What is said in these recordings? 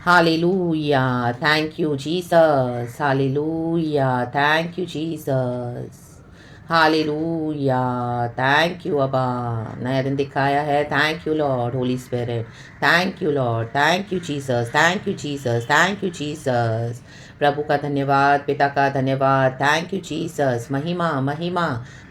Hallelujah. Thank you, Jesus. Hallelujah. Thank you, Jesus. Hallelujah thank you अबा नया दिन दिखाया है thank you Lord Holy Spirit thank you Lord thank you Jesus thank you Jesus thank you Jesus प्रभु का धन्यवाद पिता का धन्यवाद थैंक यू जीसस महिमा महिमा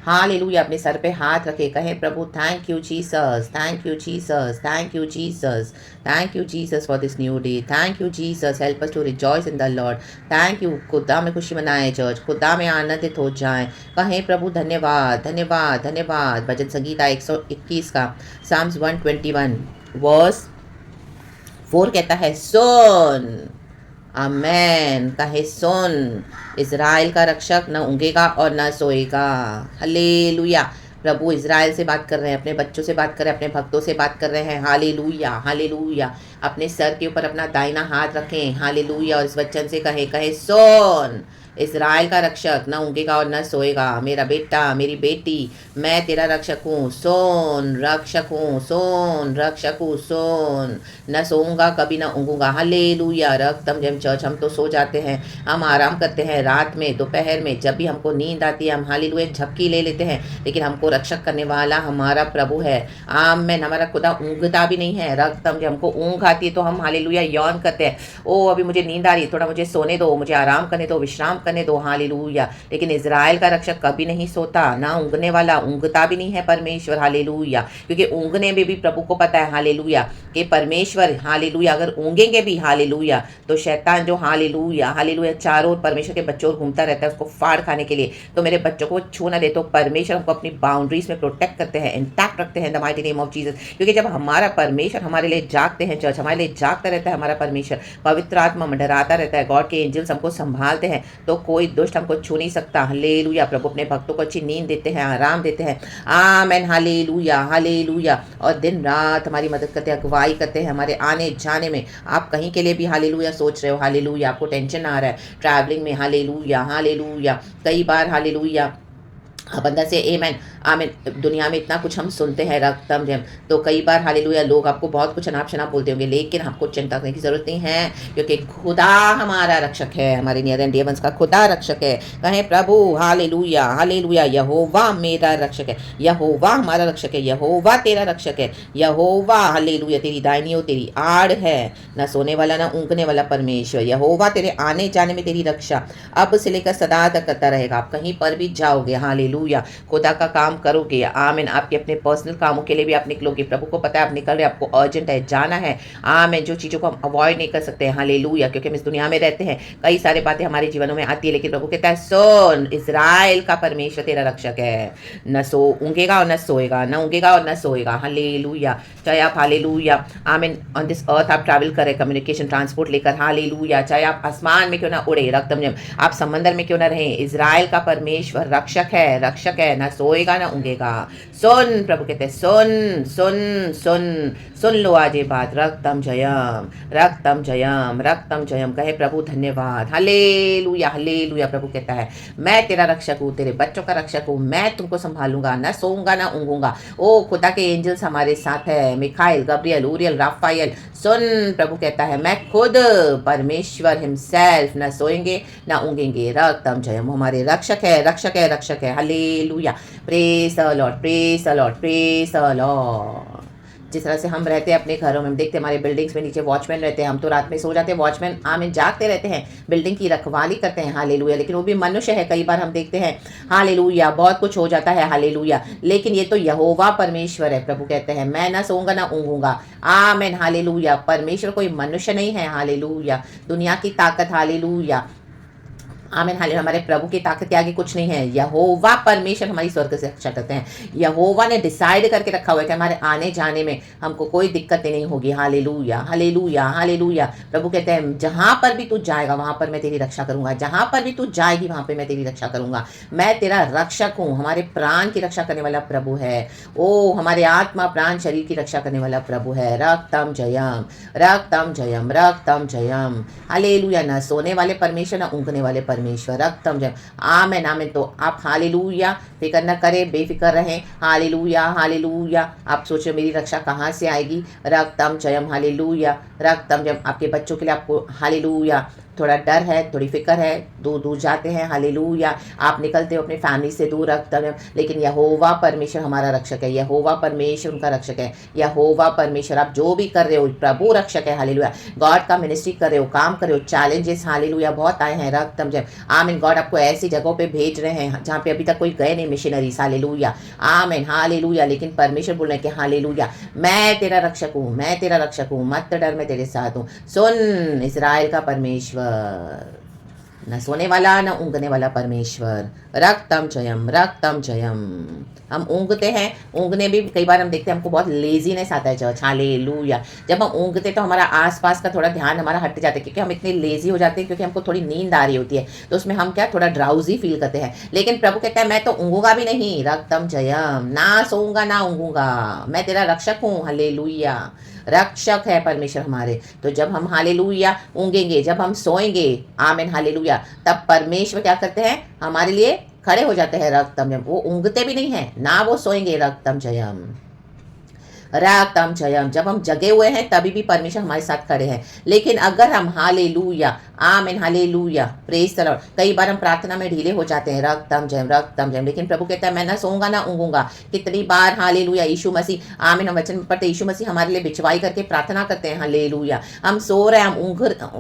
हालेलुया अपने सर पे हाथ रखे कहें प्रभु thank you Jesus thank you Jesus thank you Jesus thank you Jesus for this new day thank you Jesus help us to rejoice in the Lord thank you खुदा में खुशी मनाएं चर्च खुदा में आनंदित हो जाएं कहें प्रभु धन्यवाद धन्यवाद धन्यवाद भजन संगीता 121 का साम्स 121 वर्स 4 कहता है सुन आमेन कहे सुन इज़राइल का रक्षक न ऊँघेगा और न सोएगा हालेलुया प्रभु इज़राइल से बात कर रहे हैं अपने बच्चों से बात कर रहे हैं अपने भक्तों से बात कर रहे हैं हालेलुया हालेलुया अपने सर के ऊपर अपना दाहिना हाथ रखें हालेलुया और इस वचन से कहे सुन इज़राइल का रक्षक न ऊँघेगा और न सोएगा मेरा बेटा मेरी बेटी मैं तेरा रक्षक हूँ सोन रक्षक हूँ सोन रक्षक हूँ सोन न सोऊंगा कभी न ऊँघूंगा हालेलुया रक्तम जम चर्च हम तो सो जाते हैं हम आराम करते हैं रात में दोपहर में जब भी हमको नींद आती है हम हालेलुया झपकी ले लेते हैं लेकिन हमको रक्षक करने वाला हमारा प्रभु है आमेन हमारा खुदा ऊँघता भी नहीं है रक्तम जब हमको ऊँघ आती है तो हम हालेलुया यौन करते हैं ओ अभी मुझे नींद आ रही है थोड़ा मुझे सोने दो मुझे आराम करने दो विश्राम करने दो हालेलुया लेकिन इज़राइल का रक्षक कभी नहीं सोता ना ऊँघने वाला ऊँघता भी नहीं है परमेश्वर हालेलुया क्योंकि ऊँघने में भी प्रभु को पता है हालेलुया कि परमेश्वर हालेलुया अगर ऊँघेंगे भी हालेलुया तो शैतान जो हालेलुया हालेलुया चारों ओर परमेश्वर के बच्चों और घूमता रहता है उसको फाड़ खाने के लिए तो मेरे बच्चों को छू ना दे तो परमेश्वर हमको अपनी बाउंड्रीज में प्रोटेक्ट करते हैं इंटैक्ट रखते हैं the mighty name of Jesus क्योंकि जब हमारा परमेश्वर हमारे लिए जागते हैं चर्च हमारे लिए जागता रहता है हमारा परमेश्वर पवित्र आत्मा मंडराता रहता है गॉड के एंजल्स हमको संभालते हैं तो कोई दुष्ट हमको छू नहीं सकता हालेलुया प्रभु अपने भक्तों को अच्छी नींद देते हैं आराम देते हैं आमेन हालेलुया हालेलुया और दिन रात हमारी मदद करते हैं अगुवाई करते हैं हमारे आने जाने में आप कहीं के लिए भी हालेलुया सोच रहे हो हालेलुया आपको टेंशन आ रहा है ट्रैवलिंग में हालेलुया हालेलुया कई बार हालेलुया अब अंदर से एमेन आमेन दुनिया में इतना कुछ हम सुनते हैं रक्तम जम तो कई बार हालेलुया लोग आपको बहुत कुछ अनाप शनाप बोलते होंगे लेकिन आपको चिंता करने की ज़रूरत नहीं है क्योंकि खुदा हमारा रक्षक है हमारे नियर एंड डियर वंस का खुदा रक्षक है कहें प्रभु हालेलुया हालेलुया यहोवा मेरा रक्षक है यहोवा हमारा रक्षक है यहोवा तेरा रक्षक है यहोवा हालेलुया तेरी दाहिनी ओर तेरी आड़ है न सोने वाला न ऊँघने वाला परमेश्वर यहोवा तेरे आने जाने में तेरी रक्षा अब से लेकर सदा तक करता रहेगा आप कहीं पर भी जाओगे हालेलुया खुदा का काम करोगे आमीन आपके अपने पर्सनल कामों के लिए भी आप निकलोगे प्रभु को पता है आप निकल रहे आपको अर्जेंट है जाना है आमीन जो चीज़ों को हम अवॉइड नहीं कर सकते हैं हालेलुया क्योंकि हम इस दुनिया में रहते हैं कई सारी बातें हमारे जीवनों में आती है लेकिन प्रभु कहता है सुन इज़राइल का परमेश्वर तेरा रक्षक है न सो ऊँघेगा और न सोएगा न ऊँघेगा और न सोएगा हालेलुया चाहे आप हालेलुया आमीन ऑन दिस अर्थ आप ट्रैवल करें कम्युनिकेशन ट्रांसपोर्ट लेकर हालेलुया चाहे आप आसमान में क्यों ना उड़े रक्तम आप समंदर में क्यों ना रहें इज़राइल का परमेश्वर रक्षक है ना सोएगा ना ऊँघेगा सुन प्रभु कहते हैं सुन सुन सुन सुन लो आज ये बात रक्तम जयम रक्तम जयम रक्तम जयम कहे प्रभु धन्यवाद हालेलुया हालेलुया प्रभु कहता है मैं तेरा रक्षक हूँ तेरे बच्चों का रक्षक हूँ मैं तुमको संभालूंगा ना सोऊंगा ना ऊँघूंगा ओ खुदा के एंजल्स हमारे साथ है मिखाइल गब्रियल उरियल राफाइल सुन प्रभु कहता है मैं खुद परमेश्वर हिमसेल्फ न सोएंगे ना ऊँघेंगे रक्तम जयम हमारे रक्षक है रक्षक है रक्षक है hallelujah praise the Lord praise the Lord praise the Lord जिस तरह से हम रहते हैं अपने घरों में हम देखते हैं हमारे बिल्डिंग्स में नीचे वॉचमैन रहते हैं हम तो रात में सो जाते हैं वॉचमैन आमीन जागते रहते हैं बिल्डिंग की रखवाली करते हैं हालेलुया लेकिन वो भी मनुष्य है कई बार हम देखते हैं हालेलुया बहुत कुछ हो जाता है हालेलुया लेकिन ये तो यहोवा परमेश्वर है प्रभु कहते हैं मैं ना सोऊंगा ना ऊँघूंगा आमीन हालेलुया परमेश्वर कोई मनुष्य नहीं है हालेलुया दुनिया की ताकत हालेलुया आमीन हालेलुया हमारे प्रभु की ताकत के आगे कुछ नहीं है यहोवा परमेश्वर हमारी स्वर्ग से रक्षा करते हैं यहोवा ने डिसाइड करके रखा हुआ है कि हमारे आने जाने में हमको कोई दिक्कतें नहीं होगी हालेलुया हालेलुया हालेलुया प्रभु कहते हैं जहाँ पर भी तू जाएगा वहाँ पर मैं तेरी रक्षा करूँगा जहाँ पर भी तू जाएगी वहाँ पर मैं तेरी रक्षा करूँगा मैं तेरा रक्षक हूँ हमारे प्राण की रक्षा करने वाला प्रभु है ओ हमारे आत्मा प्राण शरीर की रक्षा करने वाला प्रभु है रक्तम जयम रक्तम जयम रक्तम जयम हालेलुया न सोने वाले परमेश्वर न ऊँघने वाले परमेश्वर परमेश्वर, रक्तम जय। आमेन आमेन। तो आप हालेलुया फिक्र न करें, बेफिक्र रहें। Hallelujah hallelujah. आप सोचो मेरी रक्षा कहाँ से आएगी? रक्तम जयम हालेलुया, रक्तम जयम। आपके बच्चों के लिए आपको हालेलुया थोड़ा डर है, थोड़ी फिक्र है, दूर दूर जाते हैं, हालेलुया। आप निकलते हो अपने फैमिली से दूर, रक्तम, लेकिन यहोवा परमेश्वर हमारा रक्षक है, यहोवा परमेश्वर उनका रक्षक है, यहोवा परमेश्वर। आप जो भी कर रहे हो प्रभु रक्षक है, हालेलुया। गॉड का मिनिस्ट्री कर रहे हो, काम कर रहे हो, चैलेंजेस हालेलुया बहुत आए हैं, रक्तम जय। आमीन। गॉड आपको ऐसी जगहों पे भेज रहे हैं जहाँ पे अभी तक कोई गए नहीं मिशनरीज, हालेलुया। आमीन हालेलुया। लेकिन परमेश्वर बोल रहे हैं कि हालेलुया मैं तेरा रक्षक हूँ, मैं तेरा रक्षक हूँ, मत डर, मैं तेरे साथ हूँ। सुन इस्राएल का परमेश्वर, न सोने वाला न ऊँगने वाला परमेश्वर, रक्तम जयम, रक्तम जयम। हम ऊँगते हैं, ऊँगने भी कई बार हम देखते हैं हमको बहुत लेजीनेस आता है चर्च, हालेलुया। जब हम ऊँगते तो हमारा आसपास का थोड़ा ध्यान हमारा हट जाता है, क्योंकि हम इतने लेजी हो जाते हैं, क्योंकि हमको थोड़ी नींद आ रही होती है, तो उसमें हम क्या थोड़ा ड्राउजी फील करते हैं। लेकिन प्रभु कहता है मैं तो ऊँगूंगा भी नहीं, रक्तम जयम, ना सोऊंगा ना ऊँगूंगा, मैं तेरा रक्षक हूँ, हालेलुया। रक्षक है परमेश्वर हमारे। तो जब हम हालेलुया ऊँगेंगे, जब हम सोएंगे, आमीन हालेलुया, तब परमेश्वर क्या करते हैं हमारे लिए खड़े हो जाते हैं, रक्तम जयम। वो ऊँगते भी नहीं है ना वो सोएंगे, रक्तम जयम, रक्तम जयम। जब हम जगे हुए हैं तभी भी परमेश्वर हमारे साथ खड़े हैं। लेकिन अगर हम हालेलुया, आमीन हालेलुया, प्रेज द लॉर्ड, कई बार हम प्रार्थना में ढीले हो जाते हैं, रक्तम जयम, रक्तम जयम। लेकिन प्रभु कहता है मैं ना सोऊंगा ना ऊँगूंगा। कितनी बार हालेलुया यीशु मसीह, आमीन, हम वचन पढ़ते यीशु मसीह हमारे लिए बिछवाई करके प्रार्थना करते हैं, हालेलुया। हम सो रहे हैं, हम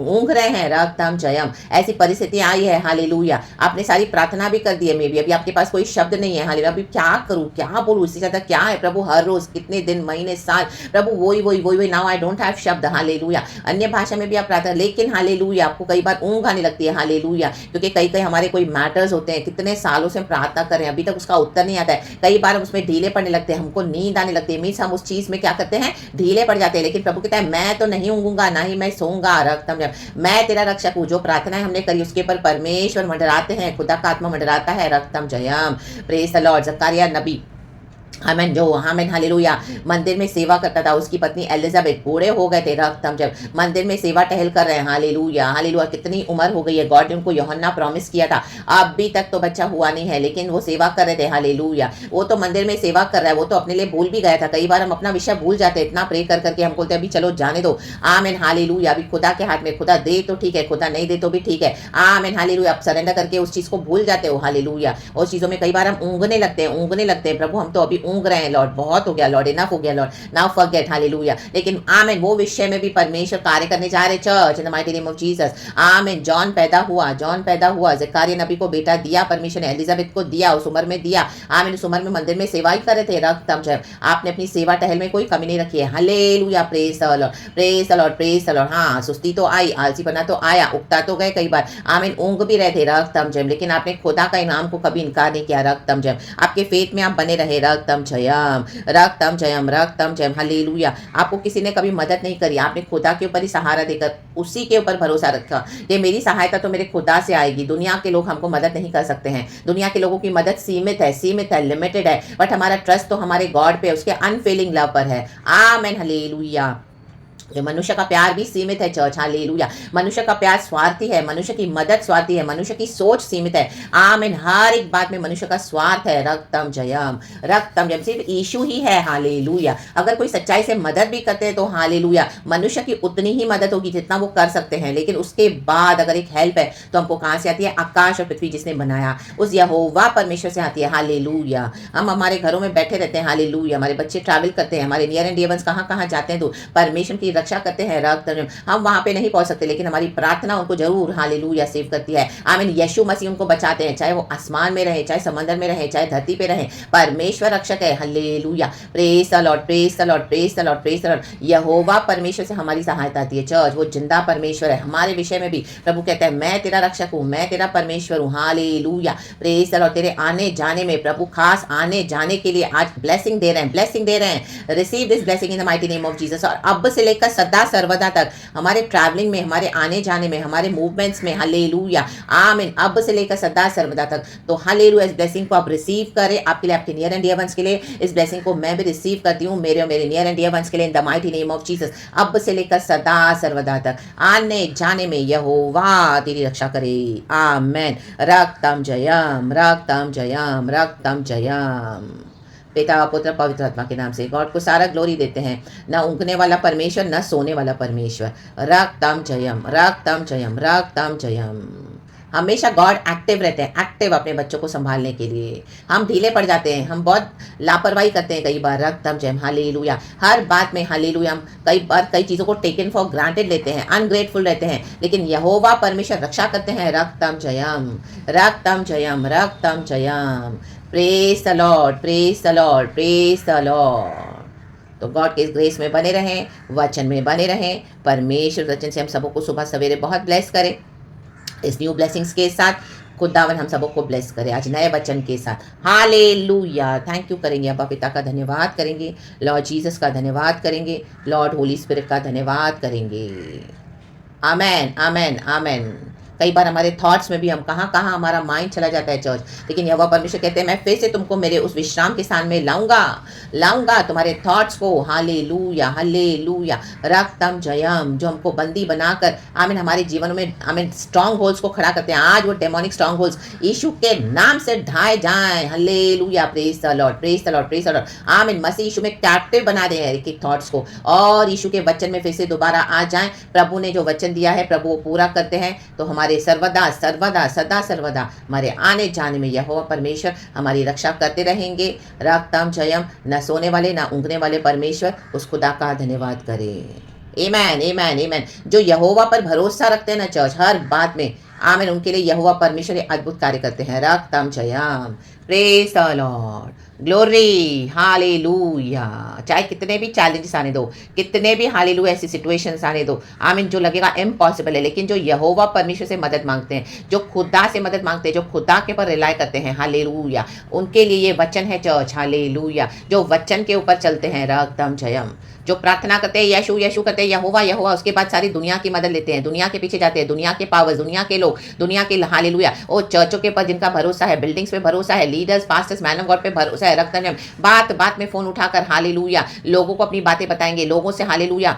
ऊँघ रहे हैं, रक्तम जयम। ऐसी परिस्थिति आई है, हालेलुया, आपने सारी प्रार्थना भी कर दी है, मे बी अभी आपके पास कोई शब्द नहीं है, हालेलुया, अभी क्या करूँ, क्या बोलूँ, इससे ज़्यादा क्या है प्रभु? हर रोज कितने दिन महीने साल प्रभु वही वही वही वही, नाउ आई डोंट हैव शब्द, हालेलुया। अन्य भाषा में भी आप प्रार्थना, लेकिन हालेलुया आपको कई बार ऊँघ आने लगती है, हालेलुया, क्योंकि कई कई हमारे कोई मैटर्स होते हैं, कितने सालों से हम प्रार्थना कर रहे हैं, अभी तक उसका उत्तर नहीं आता है। कई बार हम उसमें ढीले पड़ने लगते हैं, हमको नींद आने लगती है, मीन्स हम उस चीज में क्या करते हैं, ढीले पड़ जाते हैं। लेकिन प्रभु कहता है मैं तो नहीं ऊँगूंगा, ना ही मैं सोऊंगा, रक्तम जयम, मैं तेरा रक्षक हूँ। जो प्रार्थनाएं हमने करी उसके ऊपर परमेश्वर मंडराते हैं, खुदा का आत्मा मंडराता है, रक्तम जयम, प्रेज द लॉर्ड। जकरिया नबी, आमेन, जो आमेन हालेलुया मंदिर में सेवा करता था, उसकी पत्नी एलिजाबेथ बूढ़े हो गए थे, रक्तम जब मंदिर में सेवा टहल कर रहे हैं, हालेलुया हालेलुया। कितनी उम्र हो गई है, गॉड ने उनको यूहन्ना प्रॉमिस किया था, अभी तक तो बच्चा हुआ नहीं है, लेकिन वो सेवा कर रहे थे, हालेलुया। वो तो मंदिर में सेवा कर रहा है, वो तो अपने लिए भूल भी गया था। कई बार हम अपना विषय भूल जाते हैं, इतना प्रे कर करके हम बोलते हैं अभी चलो जाने दो, आमेन हालेलुया। अभी खुदा के हाथ में, खुदा दे तो ठीक है, खुदा नहीं दे तो भी ठीक है, आमेन हालेलुया। आप सरेंडर करके उस चीज को भूल जाते हो, हालेलुया। उस चीजों में कई बार हम ऊँगने लगते हैं, प्रभु हम तो अभी ऊँग रहे हैं, लॉर्ड बहुत हो गया, लॉर्ड इनफ हो गया, लॉर्ड नाउ फॉरगेट, हालेलुया। लेकिन आमेन वो विषय में भी परमेश्वर कार्य करने जा रहे, church in the mighty name of Jesus, amen. John पैदा हुआ, जकरिया नबी को बेटा दिया परमेश्वर ने, एलिजाबेथ को दिया, उस उम्र में दिया, आमेन। उस उम्र में मंदिर में सेवा ही कर रहे थे, रक्तम जयम। आपने अपनी सेवा टहल में कोई कमी नहीं रखी है, hallelujah, praise the Lord, praise the Lord, praise the Lord. हाँ, सुस्ती तो आई, आलसीपना तो आया, उगता तो गए कई बार, आमेन, ऊँग भी रहे थे, रक्तम जयम। लेकिन आपने खुदा का इनाम को कभी इनकार नहीं किया, रक्तम जयम। आपके फेथ में आप बने रहे, रक्तम जयम, रक्तम जयम, रक्तम जयम, हालेलुया। आपको किसी ने कभी मदद नहीं करी, आपने खुदा के ऊपर ही सहारा देकर उसी के ऊपर भरोसा रखा कि मेरी सहायता तो मेरे खुदा से आएगी, दुनिया के लोग हमको मदद नहीं कर सकते हैं, दुनिया के लोगों की मदद सीमित है, लिमिटेड है, बट हमारा ट्रस्ट तो हमारे गॉड पे, उसके अनफेलिंग लव पर है, आमेन हालेलुया। जो मनुष्य का प्यार भी सीमित है, चर्च, हालेलुया। मनुष्य का प्यार स्वार्थी है, मनुष्य की मदद स्वार्थी है, मनुष्य की सोच सीमित है, आमीन। हर एक बात में मनुष्य का स्वार्थ है, रक्तम जयम, रक्तम जयम। सिर्फ यीशु ही है, हालेलुया। अगर कोई सच्चाई से मदद भी करते हैं तो हालेलुया मनुष्य की उतनी ही मदद होगी जितना वो कर सकते हैं, लेकिन उसके बाद अगर एक हेल्प है तो हमको कहाँ से आती है? आकाश और पृथ्वी जिसने बनाया उस यहोवा परमेश्वर से आती है, हालेलुया। हम हमारे घरों में बैठे रहते हैं, हालेलुया। हमारे बच्चे ट्रैवल करते हैं, हमारे नियर एंड डियर वंस कहाँ कहाँ जाते हैं तो परमेश्वर की रक्षा करते हैं, रक्त हम वहां पे नहीं पहुंच सकते, लेकिन हमारी प्रार्थना उनको जरूर हालेलुया सेव करती है, आमीन। यीशु मसीह उनको बचाते हैं, चाहे वो आसमान में रहे, चाहे समंदर में रहे, चाहे धरती पे रहे, परमेश्वर रक्षक है, hallelujah. Praise the Lord, praise the Lord, praise the Lord, praise the Lord. यहोवा परमेश्वर से हमारी सहायता आती है, चर्च, वो जिंदा परमेश्वर है। हमारे विषय में भी प्रभु कहता है मैं तेरा रक्षक हूँ, मैं तेरा परमेश्वर हूँ, हालेलुया। Praise the Lord. तेरे आने जाने में प्रभु खास आने जाने के लिए आज ब्लेसिंग दे रहे हैं, ब्लेसिंग दे रहे हैं। Receive this blessing in the mighty name of Jesus. और अब से लेकर लेकर सदा सर्वदा तक, हमारे ट्रैवलिंग में, हमारे आने जाने में, हमारे मूवमेंट्स में, हालेलुया, आमीन, अब से लेकर सदा सर्वदा तक। तो हालेलुया, इस ब्लेसिंग को आप रिसीव करें, आपके लिए, आपके नियर एंड डियर वंस के लिए इस ब्लेसिंग को मैं भी रिसीव करती हूँ, मेरे और मेरे नियर एंड डियर वंस के लिए, in the mighty name of Jesus. अब से लेकर सदा सर्वदा तक आने जाने में यहोवा तेरी रक्षा करे, आमेन। रक्तम जयम, रक्तम जयम, रक्तम जयम। पिता पुत्र पवित्र आत्मा के नाम से गॉड को सारा ग्लोरी देते हैं, न उगने वाला परमेश्वर, न सोने वाला परमेश्वर। रक्तम जयम, रक्तम जयम, रक्तम जयम। हमेशा गॉड एक्टिव रहते हैं, एक्टिव अपने बच्चों को संभालने के लिए। हम ढीले पड़ जाते हैं, हम बहुत लापरवाही करते हैं कई बार। रक्तम जयम, हालेलुया, हर बात में हालेलुया। हम कई बार कई चीज़ों को टेकन फॉर ग्रांटेड लेते हैं, अनग्रेटफुल रहते हैं, लेकिन यहोवा परमेश्वर रक्षा करते हैं। रक्तम जयम, रक्तम जयम, रक्तम जयम। Praise the Lord, praise the Lord, praise the Lord. तो गॉड के इस ग्रेस में बने रहें, वचन में बने रहें। परमेश्वर वचन से हम सबको सुबह सवेरे बहुत ब्लेस करें, इस न्यू ब्लेसिंग्स के साथ। खुदावन हम सबको ब्लेस करे आज नए वचन के साथ। हालेलुया, थैंक यू करेंगे, अब्बा पिता का धन्यवाद करेंगे, लॉर्ड जीसस का धन्यवाद करेंगे, लॉर्ड होली स्पिरिट का धन्यवाद करेंगे। आमेन, आमेन, आमेन। कई बार हमारे थॉट्स में भी हम कहाँ कहाँ हमारा माइंड चला जाता है चर्च, लेकिन यहोवा परमेश्वर कहते हैं मैं फिर से तुमको मेरे उस विश्राम के स्थान में लाऊंगा तुम्हारे थॉट्स को। Hallelujah, hallelujah. रक्तम जयम, जो हमको बंदी बनाकर आमीन हमारे जीवन में आमीन स्ट्रॉन्ग होल्ड्स को खड़ा करते हैं, आज वो डेमोनिक स्ट्रॉन्ग होल्ड्स यीशु के नाम से ढाए जाएं। Hallelujah, praise the Lord, praise the Lord, praise the Lord. आमीन, मसीह यीशु में कैप्टिव बना दे एक एक थॉट्स को, और यीशु के वचन में फिर से दोबारा आ जाएं। प्रभु ने जो वचन दिया है प्रभु वो पूरा करते हैं, तो हमारे सर्वदा सर्वदा सदा सर्वदा हमारे आने जाने में यहोवा परमेश्वर हमारी रक्षा करते रहेंगे। रक्तम जयम, न सोने वाले न ऊँघने वाले परमेश्वर, उस खुदा का धन्यवाद करें। आमेन, आमेन, आमेन। जो यहोवा पर भरोसा रखते हैं ना चर्च, हर बात में आमीन, उनके लिए यहोवा परमेश्वर अद्भुत कार्य करते हैं। रक्तम जयम, praise the Lord, glory, hallelujah. चाहे कितने भी चैलेंजेस आने दो, कितने भी हालेलुया ऐसी सिचुएशंस आने दो, आमीन, जो लगेगा इम्पॉसिबल है, लेकिन जो यहोवा परमेश्वर से मदद मांगते हैं, जो खुदा से मदद मांगते हैं, जो खुदा के पर रिलाय करते हैं, हालेलुया, उनके लिए ये वचन है चर्च। हालेलुया, जो वचन के ऊपर चलते हैं। रक्तम जयम, जो प्रार्थना करते हैं यशु यशु करते हैं, यहोवा यहोवा, उसके बाद सारी दुनिया की मदद लेते हैं, दुनिया के पीछे जाते हैं, दुनिया के पावर्स, दुनिया के लोग, दुनिया के हालेलुया, ओ चर्चों के पर जिनका भरोसा है, बिल्डिंग्स पे भरोसा है, leaders pastors man of God पे भरोसा है। रक्तम, बात बात में फोन उठाकर हालेलुया लोगों को अपनी बातें बताएंगे, लोगों से हालेलुया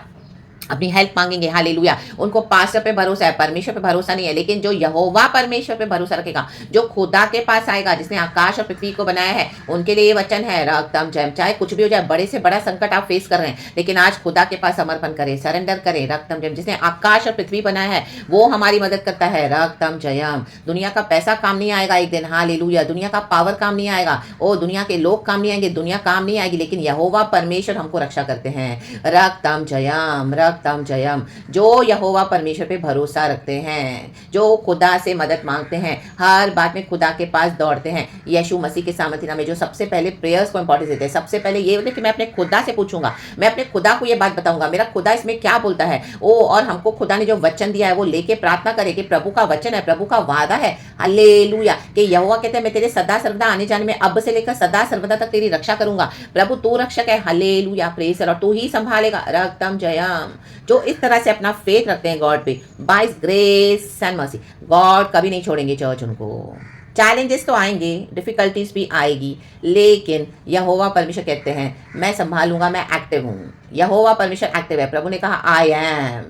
अपनी हेल्प मांगेंगे। हालेलुया, उनको पास्टर पे भरोसा है, परमेश्वर पे भरोसा नहीं है, लेकिन जो यहोवा परमेश्वर पे भरोसा रखेगा, जो खुदा के पास आएगा, जिसने आकाश और पृथ्वी को बनाया है, उनके लिए ये वचन है। रक्तम जयम, चाहे कुछ भी हो जाए, बड़े से बड़ा संकट आप फेस कर रहे हैं, लेकिन आज खुदा के पास समर्पण करें, सरेंडर करें। रक्तम जयम, जिसने आकाश और पृथ्वी बनाया है वो हमारी मदद करता है। रक्तम जयम, दुनिया का पैसा काम नहीं आएगा एक दिन, हालेलुया, दुनिया का पावर काम नहीं आएगा, ओ दुनिया के लोग काम नहीं आएंगे, दुनिया काम नहीं आएगी, लेकिन यहोवा परमेश्वर हमको रक्षा करते हैं। रक्तम जयम, रक्तम जयम, जो यहोवा परमेश्वर पे भरोसा रखते हैं, जो खुदा से मदद मांगते हैं, हर बात में खुदा के पास दौड़ते हैं, यीशु मसीह के सामर्थ्य नाम में जो सबसे पहले प्रेयर्स को इंपॉर्टेंस देते हैं, सबसे पहले ये बोले कि मैं अपने खुदा से पूछूंगा, मैं अपने खुदा को ये बात बताऊंगा, मेरा खुदा इसमें क्या बोलता है। ओ और हमको खुदा ने जो वचन दिया है वो लेके प्रार्थना करें कि प्रभु का वचन है, प्रभु का वादा है, हालेलुया, कि यहोवा कहते हैं मैं तेरे सदा सर्वदा आने जाने में अब से लेकर सदा सर्वदा तक तेरी रक्षा करूंगा। प्रभु तू रक्षक है, हालेलुया, प्रेज और तू ही संभालेगा। रक्तम जयम, जो इस तरह से अपना फेथ रखते हैं गॉड पे, by grace and mercy, God कभी नहीं छोड़ेंगे चर्च उनको। चैलेंजेस तो आएंगे, डिफिकल्टीज भी आएगी, लेकिन यहोवा परमेश्वर कहते हैं मैं संभालूंगा, मैं एक्टिव हूँ। यहोवा परमेश्वर एक्टिव है। प्रभु ने कहा आई एम,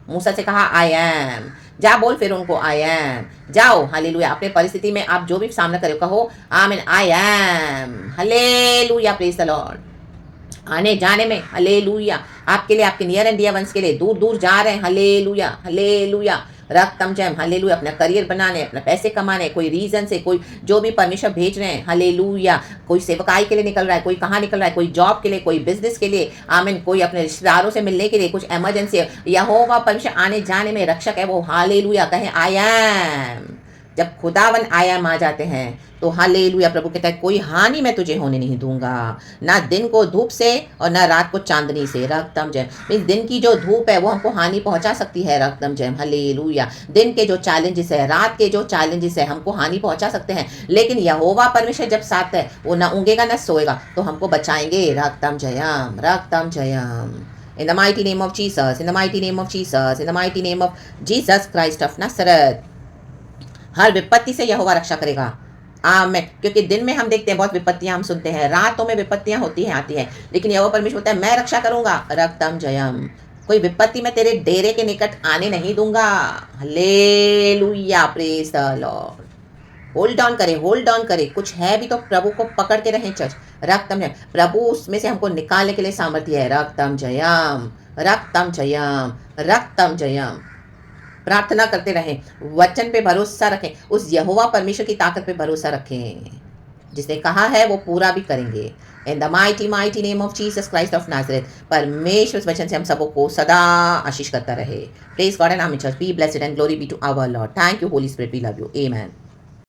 मूसा से कहा आई एम, जा बोल फिर उनको आई एम, जाओ। हालेलुया, अपने परिस्थिति में आप जो भी सामना करो कहो आमीन, I am, hallelujah, praise the Lord. आने जाने में हालेलुया, आपके लिए, आपके नियर एंड डियर वंस के लिए, दूर दूर जा रहे हैं, हालेलुया, हालेलुया। रक्तम जयम, हालेलुया, अपना करियर बनाने, अपना पैसे कमाने, कोई रीजन से, कोई जो भी परमेश्वर भेज रहे हैं, हालेलुया, कोई सेवकाई के लिए निकल रहा है, कोई कहाँ निकल रहा है, कोई जॉब के लिए, कोई बिजनेस के लिए, आमीन, कोई अपने रिश्तेदारों से मिलने के लिए, कुछ इमरजेंसी, यहोवा परमेश्वर आने जाने में रक्षक है वो। हालेलुया, कहें आई एम। जब खुदावन आई एम आ जाते हैं तो हालेलुया, प्रभु कहता है कोई हानि मैं तुझे होने नहीं दूंगा, ना दिन को धूप से और ना रात को चांदनी से। रक्तम जयम, मीन्स दिन की जो धूप है वो हमको हानि पहुंचा सकती है। रक्तम जयम, हालेलुया, दिन के जो चैलेंजेस है, रात के जो चैलेंजेस है हमको हानि पहुंचा सकते हैं, लेकिन यहोवा परमेश्वर जब साथ है वो ना ऊँगेगा ना सोएगा, तो हमको बचाएंगे। रक्तम जयम, रक्तम Jayam, In the mighty name of Jesus, in the mighty name of Jesus, in the mighty name of Jesus Christ of Nazareth. हर विपत्ति से यहोवा रक्षा करेगा। आमेन। क्योंकि दिन में हम देखते हैं बहुत विपत्तियां हम सुनते हैं, रातों में विपत्तियां होती हैं आती हैं, लेकिन यहोवा परमेश्वर बोलता है मैं रक्षा करूंगा। रक्तम जयम। कोई विपत्ति मैं तेरे डेरे के निकट आने नहीं दूंगा। Hallelujah, praise the Lord. Hold on करे, होल्ड ऑन करे। कुछ है भी तो प्रभु को पकड़ के रहें चर्च। रक्तम जयम, प्रभु उसमें से हमको निकालने के लिए सामर्थ्य है। रक्तम जयम, रक्तम जयम, रक्तम जयम। प्रार्थना करते रहें, वचन पे भरोसा रखें, उस यहोवा परमेश्वर की ताकत पे भरोसा रखें। जिसने कहा है वो पूरा भी करेंगे। In the mighty mighty name of Jesus Christ of Nazareth. परमेश्वर इस वचन से हम सबको सदा आशीष करता रहे। Praise God and amen church. Be blessed and glory be to our Lord. Thank you Holy Spirit, we love you. Amen.